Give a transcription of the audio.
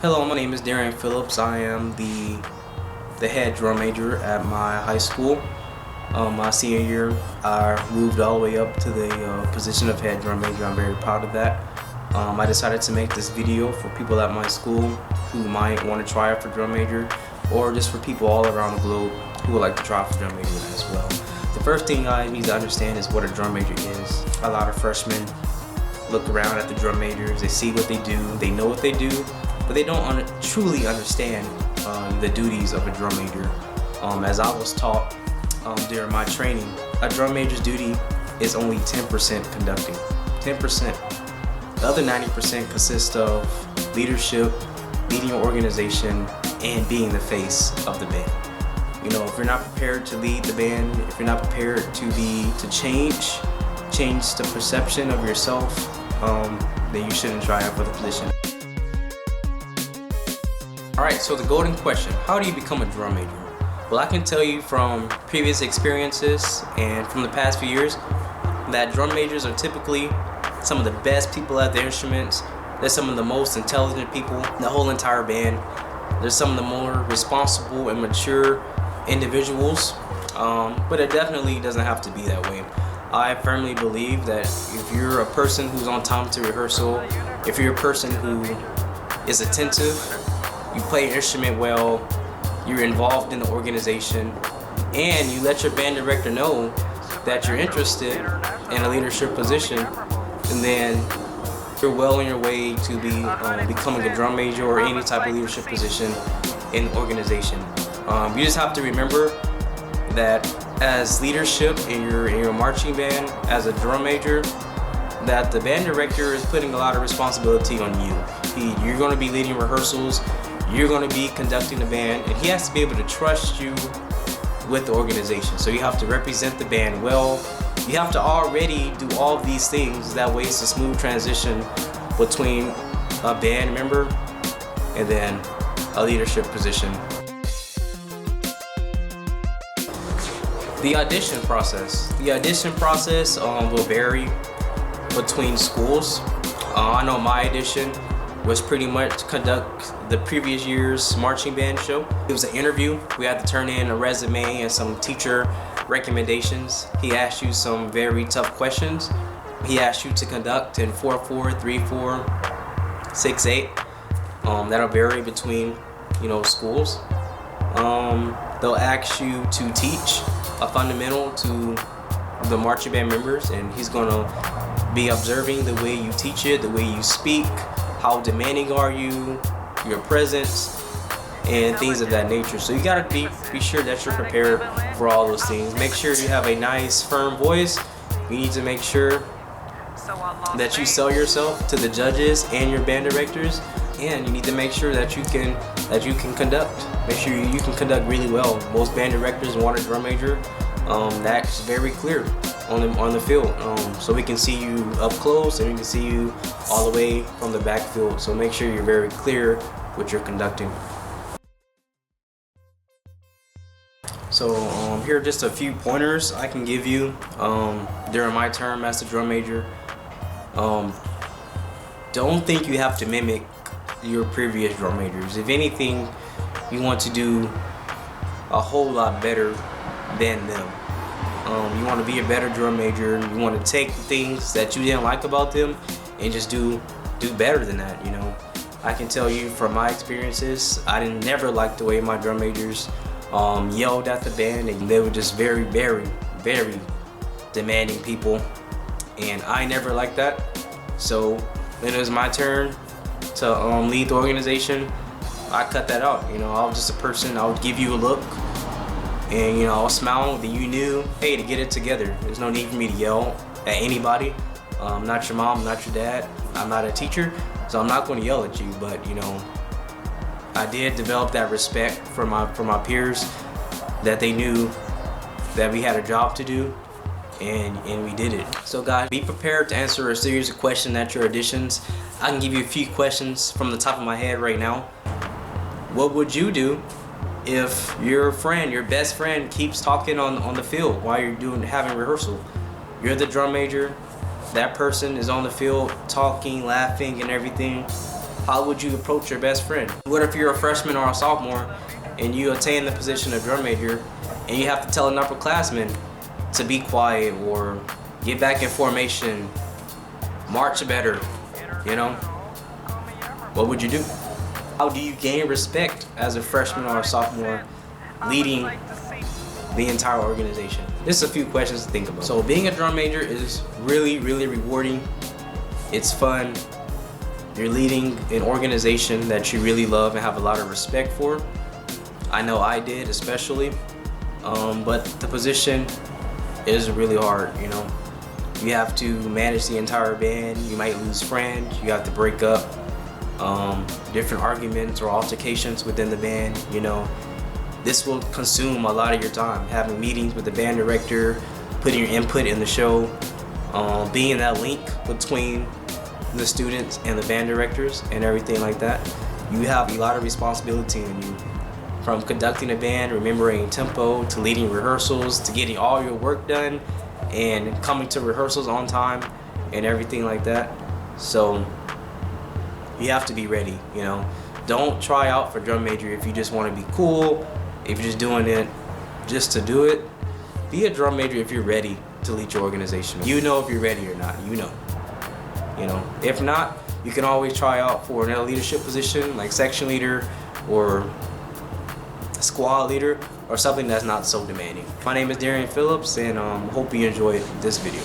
Hello, my name is Darien Phillips. I am the head drum major at my high school. My senior year, I moved all the way up to the position of head drum major. I'm very proud of that. I decided to make this video for people at my school who might want to try out for drum major, or just for people all around the globe who would like to try out for drum major as well. The first thing I need to understand is what a drum major is. A lot of freshmen look around at the drum majors, they see what they do, they know what they do, but they don't truly understand the duties of a drum major. As I was taught during my training, a drum major's duty is only 10% conducting. 10%. The other 90% consists of leadership, leading your organization, and being the face of the band. You know, if you're not prepared to lead the band, if you're not prepared to change the perception of yourself, then you shouldn't try out for the position. Alright, so the golden question, how do you become a drum major? Well, I can tell you from previous experiences and from the past few years that drum majors are typically some of the best people at their instruments. They're some of the most intelligent people in the whole entire band. They're some of the more responsible and mature individuals, but it definitely doesn't have to be that way. I firmly believe that if you're a person who's on time to rehearsal, if you're a person who is attentive, you play your instrument well, you're involved in the organization, and you let your band director know that you're interested in a leadership position, and then you're well on your way to becoming a drum major or any type of leadership position in the organization. You just have to remember that as leadership in your marching band, as a drum major, that the band director is putting a lot of responsibility on you. You're going to be leading rehearsals, you're going to be conducting the band, and he has to be able to trust you with the organization. So you have to represent the band well. You have to already do all of these things. That way it's a smooth transition between a band member and then a leadership position. The audition process. The audition process will vary between schools. I know my audition was pretty much conduct the previous year's marching band show. It was an interview. We had to turn in a resume and some teacher recommendations. He asked you some very tough questions. He asked you to conduct in 4/4, 3/4, 6/8. That'll vary between, schools. They'll ask you to teach a fundamental to the marching band members, and he's gonna be observing the way you teach it, the way you speak, how demanding are you, your presence, and things of that nature. So you gotta be sure that you're prepared for all those things. Make sure you have a nice, firm voice. You need to make sure that you sell yourself to the judges and your band directors, and you need to make sure that you can conduct. Make sure you can conduct really well. Most band directors want a drum major that's very clear on the field, so we can see you up close and we can see you all the way from the backfield. So make sure you're very clear with your conducting. So here are just a few pointers I can give you during my term as a drum major. Don't think you have to mimic your previous drum majors. If anything, you want to do a whole lot better than them. You want to be a better drum major. You want to take the things that you didn't like about them and just do better than that. I can tell you from my experiences, I didn't never like the way my drum majors yelled at the band, and they were just very, very, very demanding people, and I never liked that. So when it was my turn to lead the organization, I cut that out. I was just a person. I would give you a look, and I was smiling that you knew, hey, to get it together. There's no need for me to yell at anybody. I'm not your mom, I'm not your dad. I'm not a teacher, so I'm not going to yell at you. But I did develop that respect for my peers, that they knew that we had a job to do, and we did it. So guys, be prepared to answer a series of questions at your auditions. I can give you a few questions from the top of my head right now. What would you do if your best friend keeps talking on the field while you're having rehearsal? You're the drum major, that person is on the field talking, laughing, and everything. How would you approach your best friend? What if you're a freshman or a sophomore and you attain the position of drum major and you have to tell an upperclassman to be quiet or get back in formation, march better, you know? What would you do? How do you gain respect as a freshman or a sophomore leading the entire organization? Just a few questions to think about. So being a drum major is really, really rewarding. It's fun. You're leading an organization that you really love and have a lot of respect for. I know I did, especially. But the position is really hard, you know. You have to manage the entire band. You might lose friends. You have to break up different arguments or altercations within the band, you know. This will consume a lot of your time, having meetings with the band director, putting your input in the show, being that link between the students and the band directors and everything like that. You have a lot of responsibility in you, from conducting a band, remembering tempo, to leading rehearsals, to getting all your work done and coming to rehearsals on time and everything like that. So you have to be ready, you know. Don't try out for drum major if you just want to be cool, if you're just doing it just to do it. Be a drum major if you're ready to lead your organization. You know if you're ready or not, you know. You know, if not, you can always try out for another leadership position like section leader or squad leader or something that's not so demanding. My name is Darien Phillips, and hope you enjoyed this video.